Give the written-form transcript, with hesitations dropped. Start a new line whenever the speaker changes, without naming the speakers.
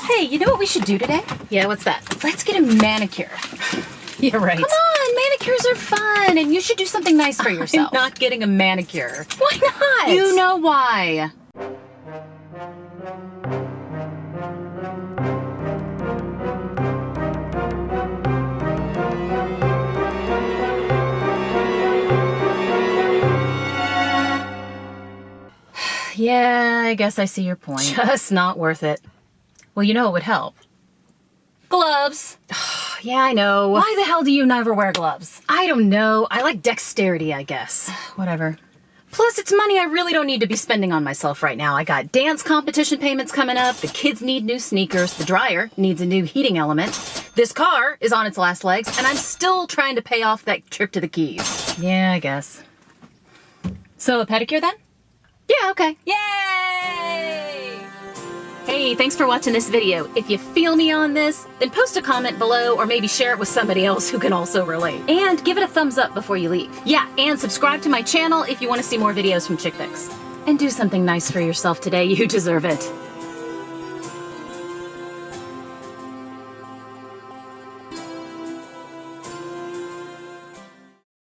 Hey, you know what we should do today?
Yeah, what's that?
Let's get a manicure.
You're right.
Come on, manicures are fun, and you should do something nice for yourself.
I'm not getting a manicure.
Why not?
You know why.
Yeah, I guess I see your point.
Just not worth it.
Well, you know what would help? Gloves.
Yeah, I know.
Why the hell do you never wear gloves?
I don't know. I like dexterity, I guess.
Whatever.
Plus, it's money I really don't need to be spending on myself right now. I got dance competition payments coming up. The kids need new sneakers. The dryer needs a new heating element. This car is on its last legs, and I'm still trying to pay off that trip to the Keys.
Yeah, I guess. So a pedicure then?
Yeah, okay.
Yay!
Hey, thanks for watching this video. If you feel me on this, then post a comment below or maybe share it with somebody else who can also relate. And give it a thumbs up before you leave. Yeah, and subscribe to my channel if you want to see more videos from Chick Fix. And do something nice for yourself today. You deserve it.